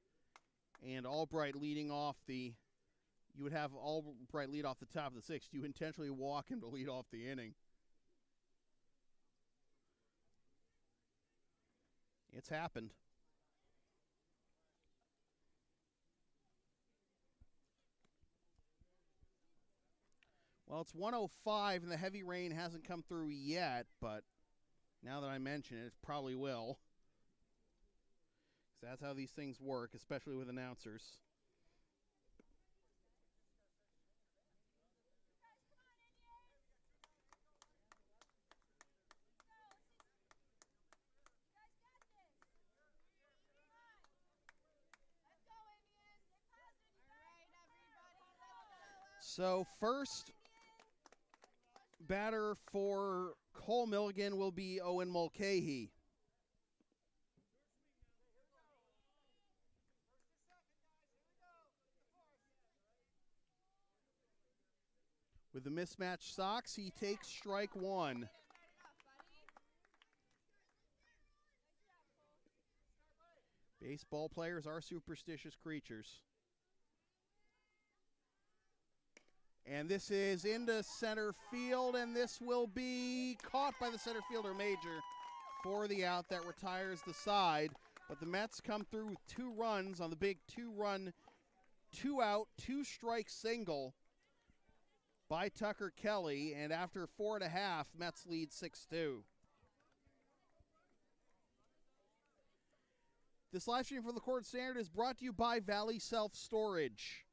and Albright leading off you would have Albright lead off the top of the 6th. Do you intentionally walk him to lead off the inning? It's happened. Well, it's 1:05 and the heavy rain hasn't come through yet, but now that I mention it, it probably will. 'Cause that's how these things work, especially with announcers. So first batter for Cole Milligan will be Owen Mulcahy. With the mismatched socks, he takes strike 1. Baseball players are superstitious creatures. And this is into center field, and this will be caught by the center fielder Major for the out that retires the side. But the Mets come through with 2 runs on the big 2-run, 2-out, 2-strike single by Tucker Kelly. And after 4.5, Mets lead 6-2. This live stream from the Cortland Standard is brought to you by Valley Self Storage.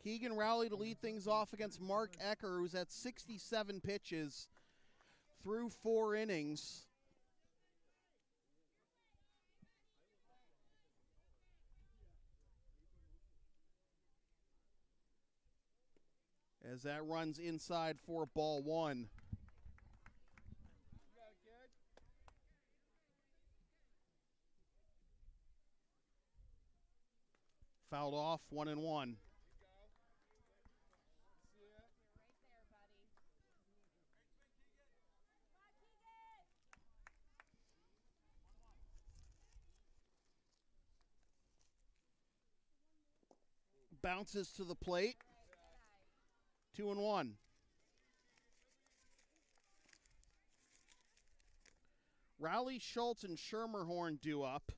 Keegan Rowley to lead things off against Mark Ecker, who's at 67 pitches through 4 innings. As that runs inside for ball 1. Fouled off, 1-1. Bounces to the plate. 2-1. Rowley, Schultz, and Schermerhorn due up.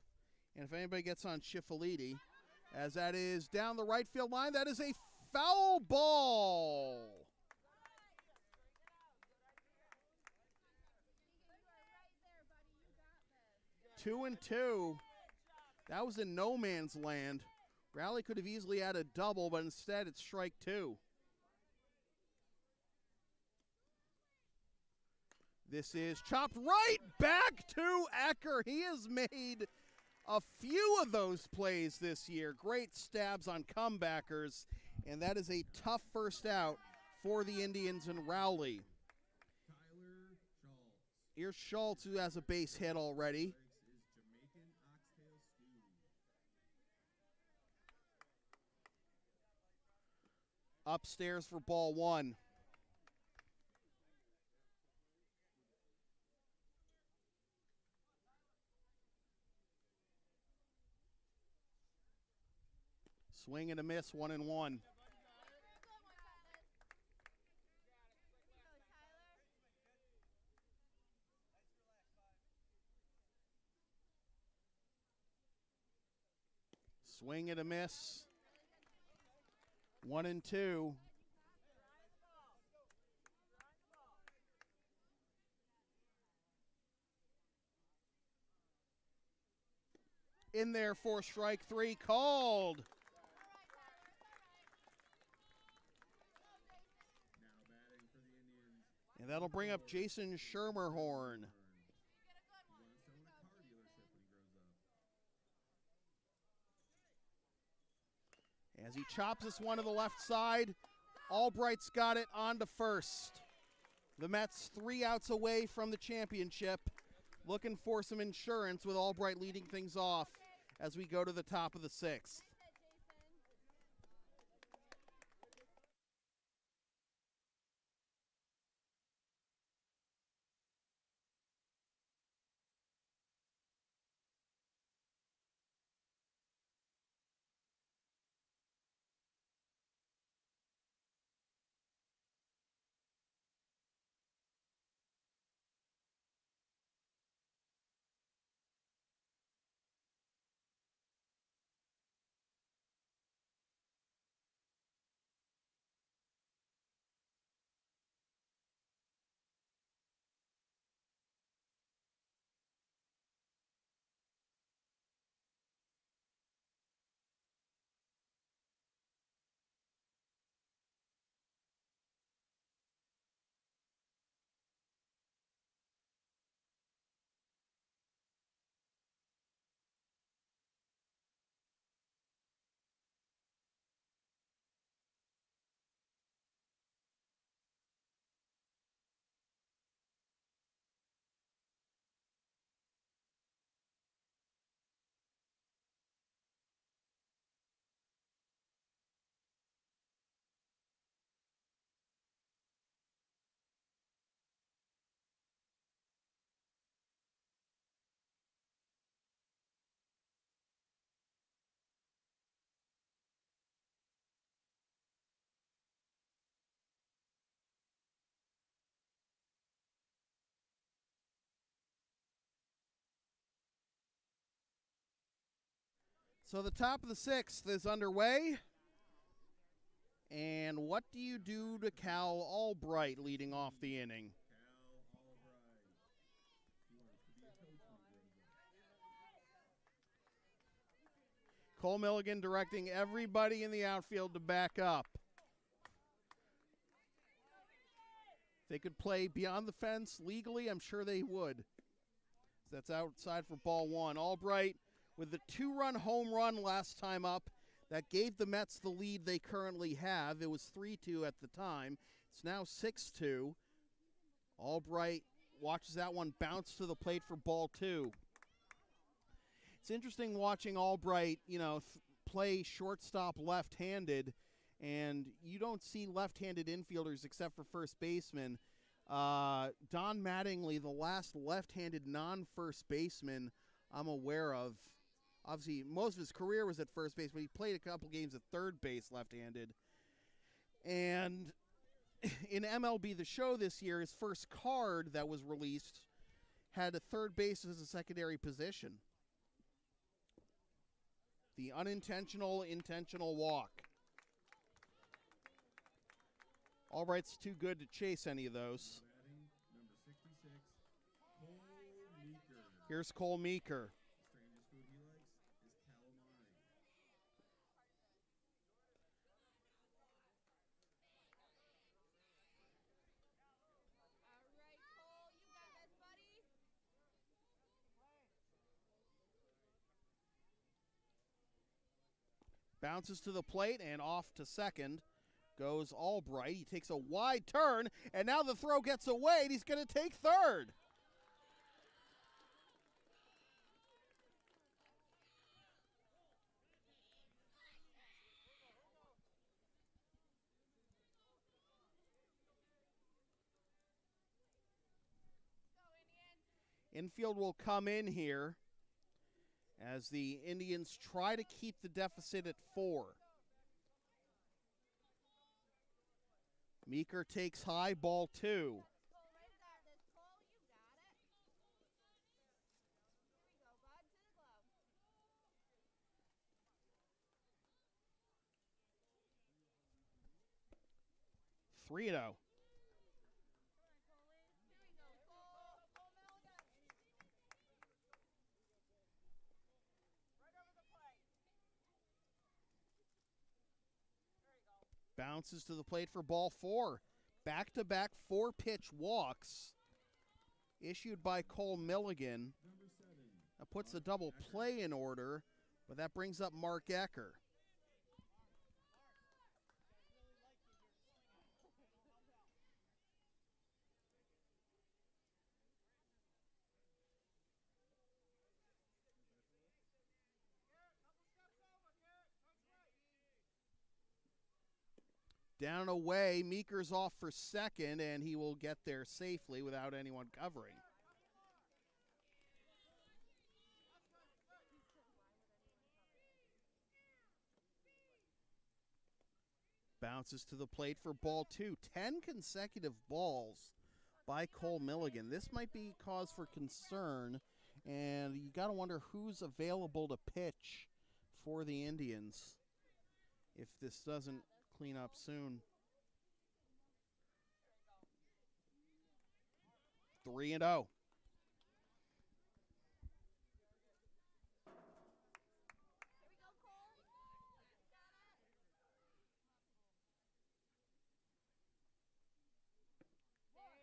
And if anybody gets on Schiffeliti, as that is down the right field line, that is a foul ball. Two and two. That was in no man's land. Rowley could have easily had a double, but instead it's strike 2. This is chopped right back to Ecker. He has made a few of those plays this year. Great stabs on comebackers, and that is a tough first out for the Indians and Rowley. Here's Schultz, who has a base hit already. Upstairs for ball 1. Swing and a miss, 1-1. Swing and a miss. 1-2. In there for strike 3, called. And that'll bring up Jason Schermerhorn. As he chops this one to the left side, Albright's got it on to first. The Mets 3 outs away from the championship. looking for some insurance with Albright leading things off as we go to the top of the 6th. So the top of the 6th is underway. And what do you do to Cal Albright leading off the inning? Cal Albright. He wants to be a coach when he grows up. Cole Milligan directing everybody in the outfield to back up. If they could play beyond the fence legally, I'm sure they would. So that's outside for ball 1. Albright with the 2-run home run last time up. That gave the Mets the lead they currently have. It was 3-2 at the time. It's now 6-2. Albright watches that one bounce to the plate for ball 2. It's interesting watching Albright, play shortstop left-handed, and you don't see left-handed infielders except for first baseman. Don Mattingly, the last left-handed non-first baseman I'm aware of. Obviously, most of his career was at first base, but he played a couple games at third base left-handed. And in MLB The Show this year, his first card that was released had a third base as a secondary position. The unintentional, intentional walk. Albright's too good to chase any of those. Batting, number 66, Cole Meeker. Here's Cole Meeker. The strangest food he likes is calamari. Bounces to the plate and off to second goes Albright. He takes a wide turn, and now the throw gets away, and he's going to take third. Infield will come in here as the Indians try to keep the deficit at 4. Meeker takes high, ball 2. Three and 0. Bounces to the plate for ball 4. Back-to-back 4-pitch walks issued by Cole Milligan. Number 7, That puts the double play in order, but that brings up Mark Ecker. Down and away, Meeker's off for second, and he will get there safely without anyone covering. Bounces to the plate for ball 2. 10 consecutive balls by Cole Milligan. This might be cause for concern, and you got to wonder who's available to pitch for the Indians if this doesn't clean up soon. 3-0.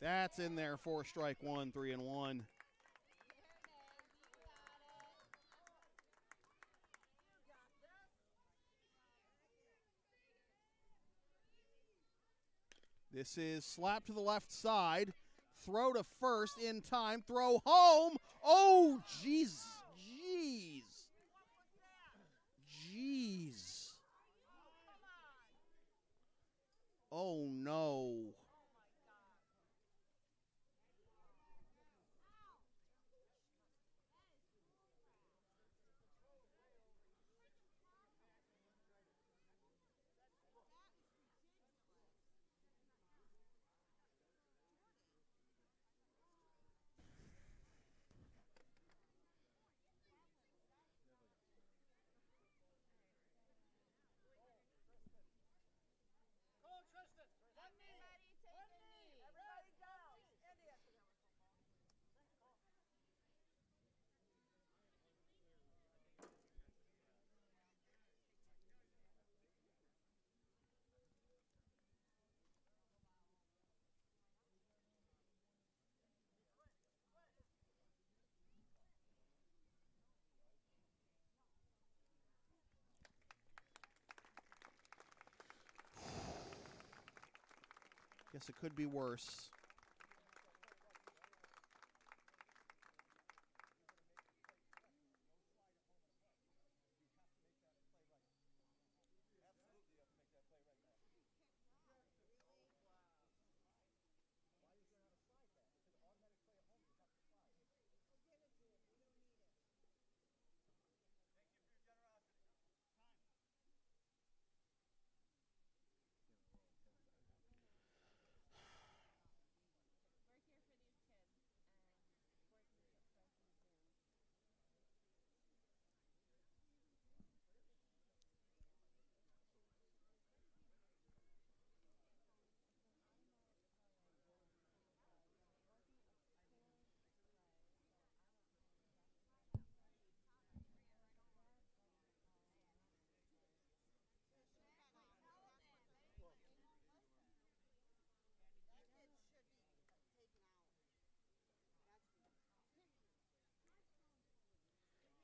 That's in there for strike one, 3-1. This is slap to the left side. Throw to first in time. Throw home. Oh, jeez. Jeez. Jeez. Oh, no. Guess it could be worse.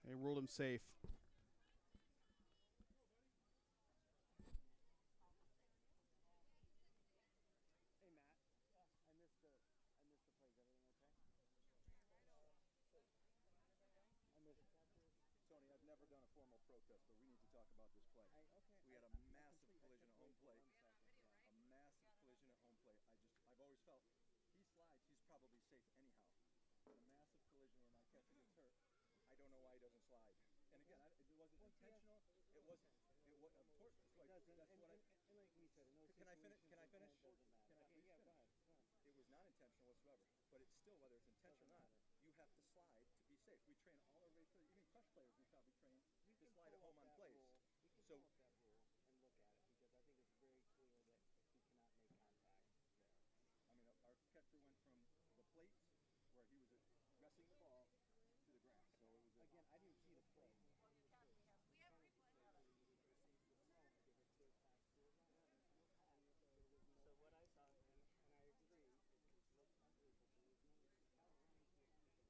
They ruled him safe. Hey Matt, I missed the plays. Everything okay? Tony, I've never done a formal protest, but we need to talk about this play. We had a massive collision at home plate. A massive collision at home plate. I've always felt he slides, he's probably safe anyhow. But a massive collision where my catcher gets hurt. I don't know why he doesn't slide. And again, it wasn't intentional. It wasn't. Of course, that's what I. And like we said, in those Can I finish? Can I finish? It doesn't matter. Can I please finish? Go ahead. It was not intentional whatsoever. But it's still, whether it's intentional or not, you have to slide to be safe. We train all our race players, even crush players. We probably train to slide at home on plays. We can pull up that rule and look at it because I think it's very clear that he cannot make contact there. I mean, our catcher went from the plate where he was wrestling the ball to the grass. So it was Again, I didn't see the play. So what I saw, and I agree, it looked unbelievable. There was no intent is not part of the rule, though, Ben. Intent is not part of the rule. Right, but he also has to have somewhere to go.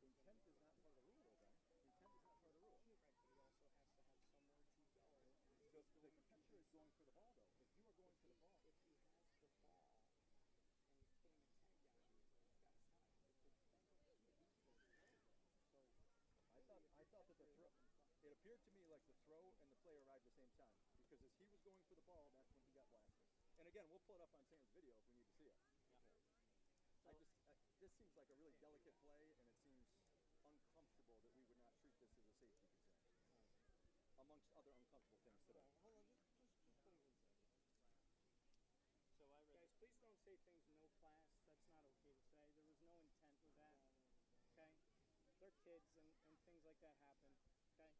The catcher is going for the ball, though. If you are going for the ball, if he has the ball and he's putting a tag on you, he's got to slide. I thought that the throw. It appeared to me like the throw and the play arrived at the same time because as he was going for the ball, that's when he got blasted. And again. again, we'll pull it up on Sam's video if we need to see it. Yeah. This seems like a really delicate play, and it seems uncomfortable that we would not treat this as a safety concern, amongst other uncomfortable things today. Hold on, just put it inside. So I read. Guys, please don't say things no class. That's not okay to say. There was no intent with that. Okay? They're kids and things like that happen. Okay?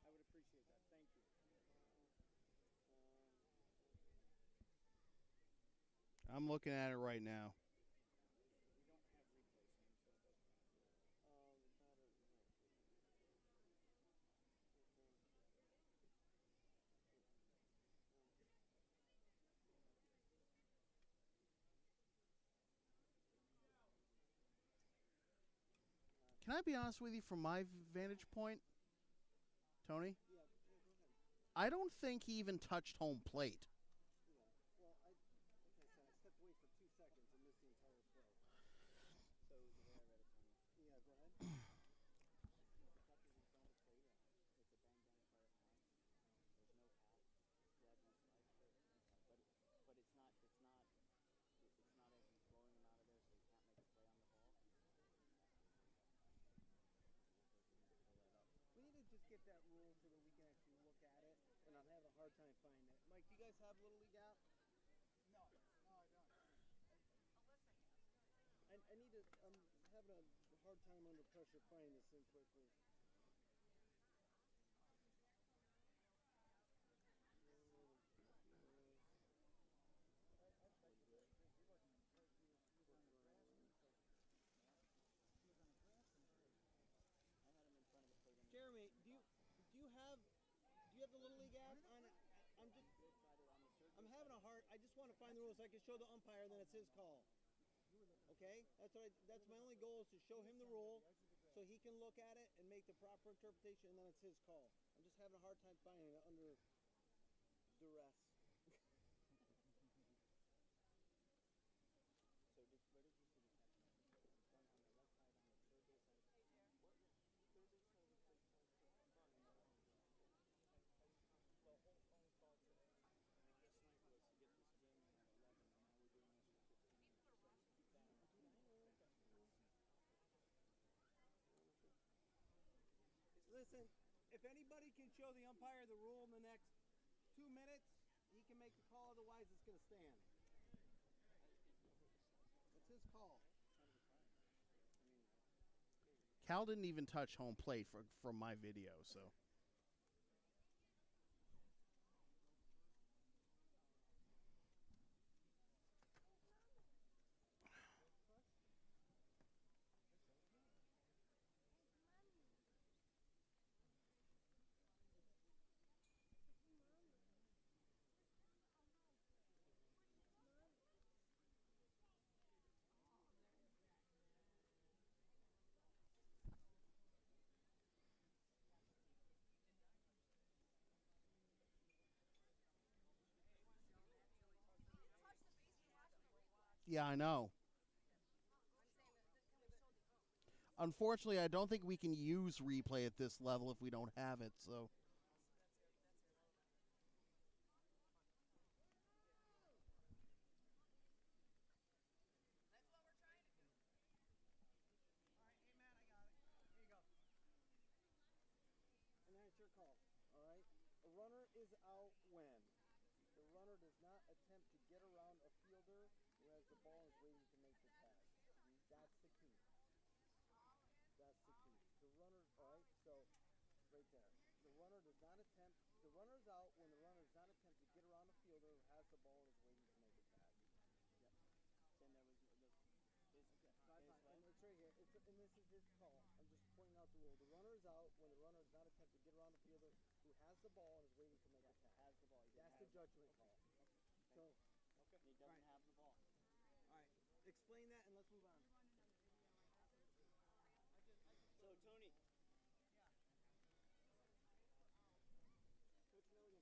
I would appreciate that. Thank you. I'm looking at it right now. We don't have replays, so it doesn't matter. Can I be honest with you from my vantage point, Tony? Yeah, go ahead. I don't think he even touched home plate. Yeah. Well, like I said, I stepped away for 2 seconds and missed the entire play. So the way I read it, Tony. Yeah, go ahead. Touches in front of the plate. It's a bang bang play at line. There's no cap. Yeah, he's like, but it's not as he's blowing him out of there, so he can't make a play on the ball. We need to just get that rule so that we can actually look at it, and I'm having a hard time finding it. Mike, do you guys have Little League app? No, I don't. I need to. I'm having a hard time under pressure finding this thing quickly. I had him in front of the plate. Jeremy, do you have the Little League app on it? I'm having a hard. I just want to find the rules so I can show the umpire, and then it's his call. Okay, that's my only goal is to show him the rule, so he can look at it and make the proper interpretation, and then it's his call. I'm just having a hard time finding it under duress. So where did you see the catch? In front on the left side, on the third base side. What? Third base side of the plate side. In front on the left. The whole phone call today. This night was to get this game in at 11, and now we're doing this for 15 minutes. So just keep that in mind. Listen, if anybody can show the umpire the rule in the next 2 minutes, he can make the call. Otherwise, it's going to stand. It's his call. Cal didn't even touch home plate from my video, so. Yeah, I know. Unfortunately, I don't think we can use replay at this level if we don't have it, so. And that's your call, all right? A runner is out when the runner does not attempt to get around a fielder who has the ball and is waiting to make the tag. That's the key. That's the key. The runner, all right, so right there. The runner does not attempt, the runner is out when the runner does not attempt to get around a fielder who has the ball and is waiting to make a tag. Yep. Then there was And it's right here. And this is his call. I'm just pointing out the rule. The runner is out when the runner does not attempt to get around the fielder who has the ball and is waiting to make a tag. Has the ball. That's the judgment call. So, He doesn't have the ball. all right, explain that and let's move on. So Tony. Coach Milligan.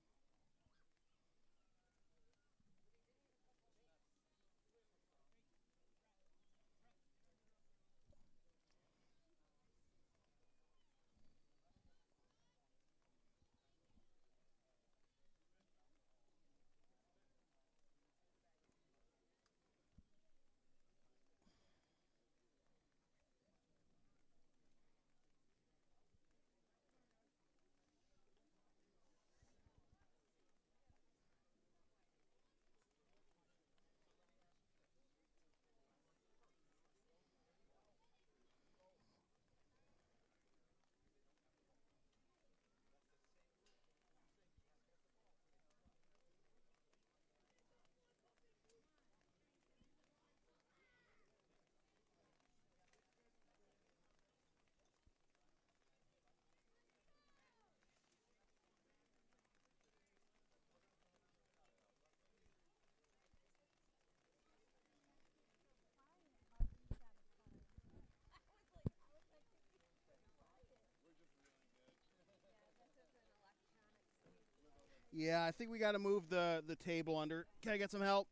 Yeah, I think we got to move the table under. Can I get some help?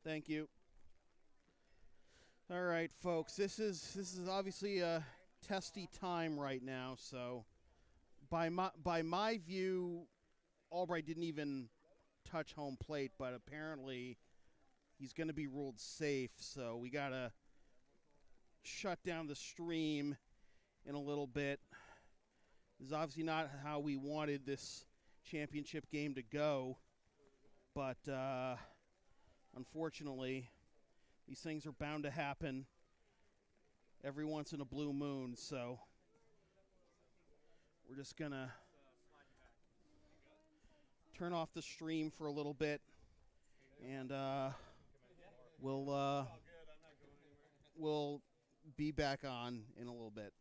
Thank you. All right, folks. This is obviously a testy time right now. So, by my view, Albright didn't even touch home plate, but apparently he's going to be ruled safe. So we got to shut down the stream in a little bit. This is obviously not how we wanted this championship game to go, but unfortunately, these things are bound to happen every once in a blue moon, so we're just going to turn off the stream for a little bit, and we'll be back on in a little bit.